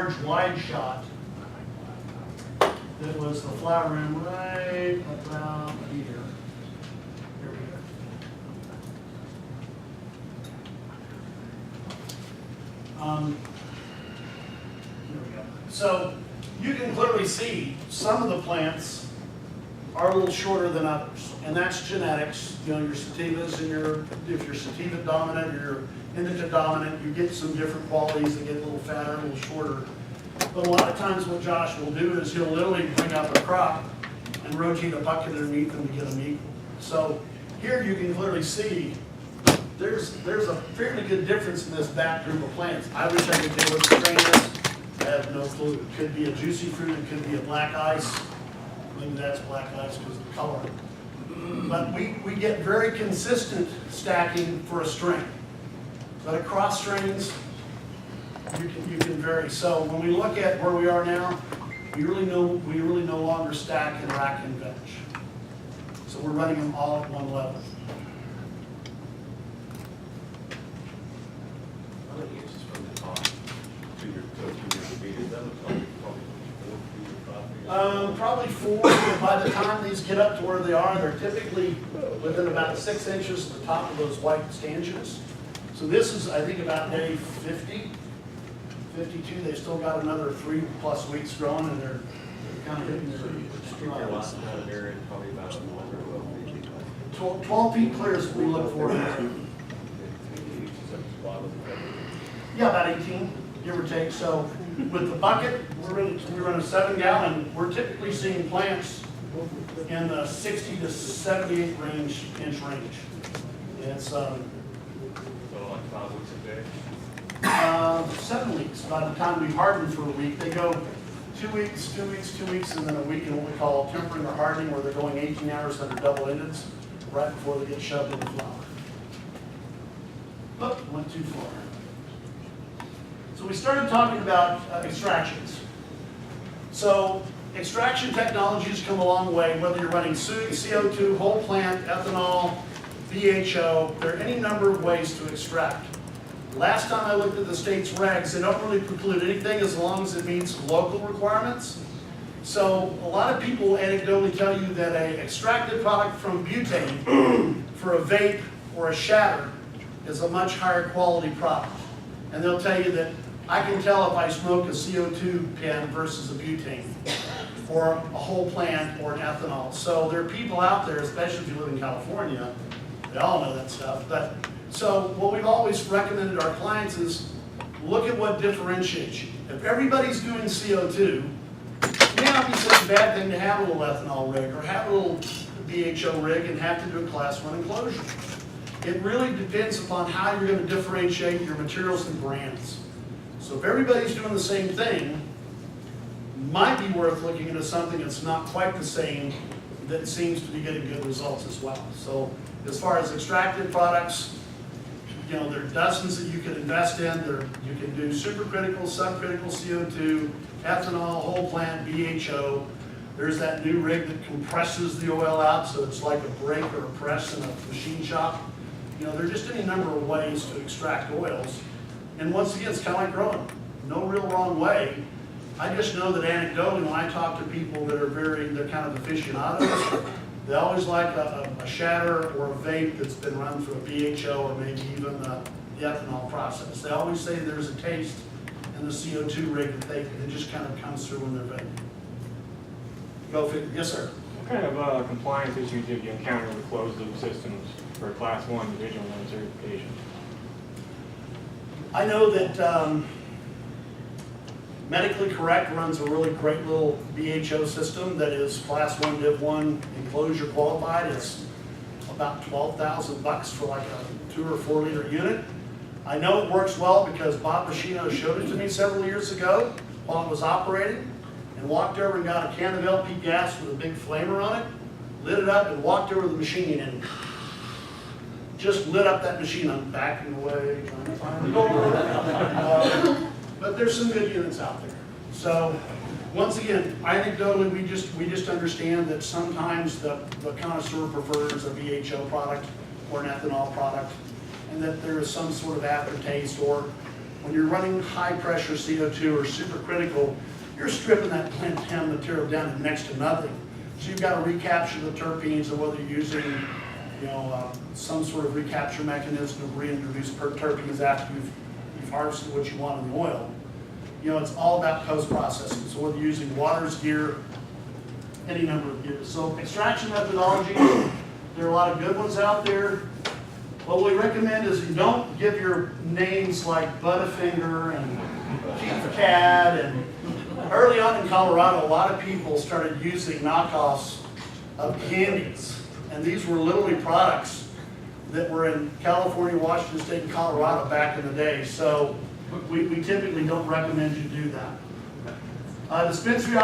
large wide shot that was the flower room right about here. Here we go. There we go. So you can clearly see some of the plants are a little shorter than others, and that's genetics. You know, your sativas and if you're sativa dominant or you're indica dominant, you get some different qualities that get a little fatter, a little shorter. But a lot of times what Josh will do is he'll literally bring up a crop and rotate a bucket underneath them to get them equal. So here you can clearly see there's a fairly good difference in this back group of plants. I wish I could tell what the strain is. I have no clue. It could be a juicy fruit, it could be a black ice. Maybe that's black ice because of the color. But we get very consistent stacking for a strain. But across strains, you can vary. So when we look at where we are now, we really no longer stack and rack and veg. So we're running them all at one level. How many inches from the top to your feet? Is that probably 4 feet or 5 feet? Probably 4, but by the time these get up to where they are, they're typically within about 6 inches of the top of those white stanchions. So this is, I think, about day 50, 52. They've still got another 3+ weeks growing, and they're kind of hitting their strides. Area probably about 12 feet clear is what we look for there. Yeah, about 18, give or take. So with the bucket, we run a 7-gallon. We're typically seeing plants in the 60 to 78 inch range. It's So like 5 weeks a day? 7 weeks. By the time we harden for a week, they go 2 weeks, 2 weeks, 2 weeks, and then a week in what we call tempering or hardening, where they're going 18 hours under double-ended right before they get shoved in the flower. Oh, went too far. So we started talking about extractions. So extraction technologies come a long way, whether you're running CO2, whole plant, ethanol, BHO, there are any number of ways to extract. Last time I looked at the state's regs, they don't really preclude anything as long as it meets local requirements. So a lot of people anecdotally tell you that an extracted product from butane for a vape or a shatter is a much higher quality product. And they'll tell you that I can tell if I smoke a CO2 pen versus a butane, or a whole plant, or an ethanol. So there are people out there, especially if you live in California, they all know that stuff. But so what we've always recommended our clients is look at what differentiates you. If everybody's doing CO2, it may not be such a bad thing to have a little ethanol rig or have a little BHO rig and have to do a class 1 enclosure. It really depends upon how you're going to differentiate your materials and brands. So if everybody's doing the same thing, might be worth looking into something that's not quite the same that seems to be getting good results as well. So as far as extracted products, you know, there are dozens that you can invest in. You can do supercritical, subcritical CO2, ethanol, whole plant, BHO. There's that new rig that compresses the oil out, so it's like a brake or a press in a machine shop. You know, there are just any number of ways to extract oils. And once again, it's kind of like growing. No real wrong way. I just know that anecdotally, when I talk to people that are they're kind of aficionados, they always like a shatter or a vape that's been run through a BHO or maybe even the ethanol process. They always say there's a taste in the CO2 rig that it just kind of comes through when they're vaping. Go figure. Yes, sir. What kind of compliance issues have you encountered with closed loop systems for Class 1 Division 1 certification? I know that Medically Correct runs a really great little BHO system that is Class 1 Div 1 enclosure qualified. It's about $12,000 for like a 2 or 4 liter unit. I know it works well because Bob Machino showed it to me several years ago while it was operating, and walked over and got a can of LP gas with a big flamer on it, lit it up, and walked over to the machine and just lit up that machine. I'm backing away, trying to find the door. But there's some good units out there. So once again, anecdotally, we just understand that sometimes the connoisseur prefers a BHO product or an ethanol product, and that there is some sort of aftertaste, or when you're running high pressure CO2 or supercritical, you're stripping that plant material down to next to nothing. So you've got to recapture the terpenes, and whether you're using, some sort of recapture mechanism to reintroduce terpenes after you've harvested what you want in the oil. It's all about post-processing. So whether you're using waters, gear, any number of gears. So extraction methodology, there are a lot of good ones out there. What we recommend is you don't give your names like Butterfinger and Keith Cat. And early on in Colorado, a lot of people started using knockoffs of candies. And these were literally products that were in California, Washington State, and Colorado back in the day. So we typically don't recommend you do that. Dispensary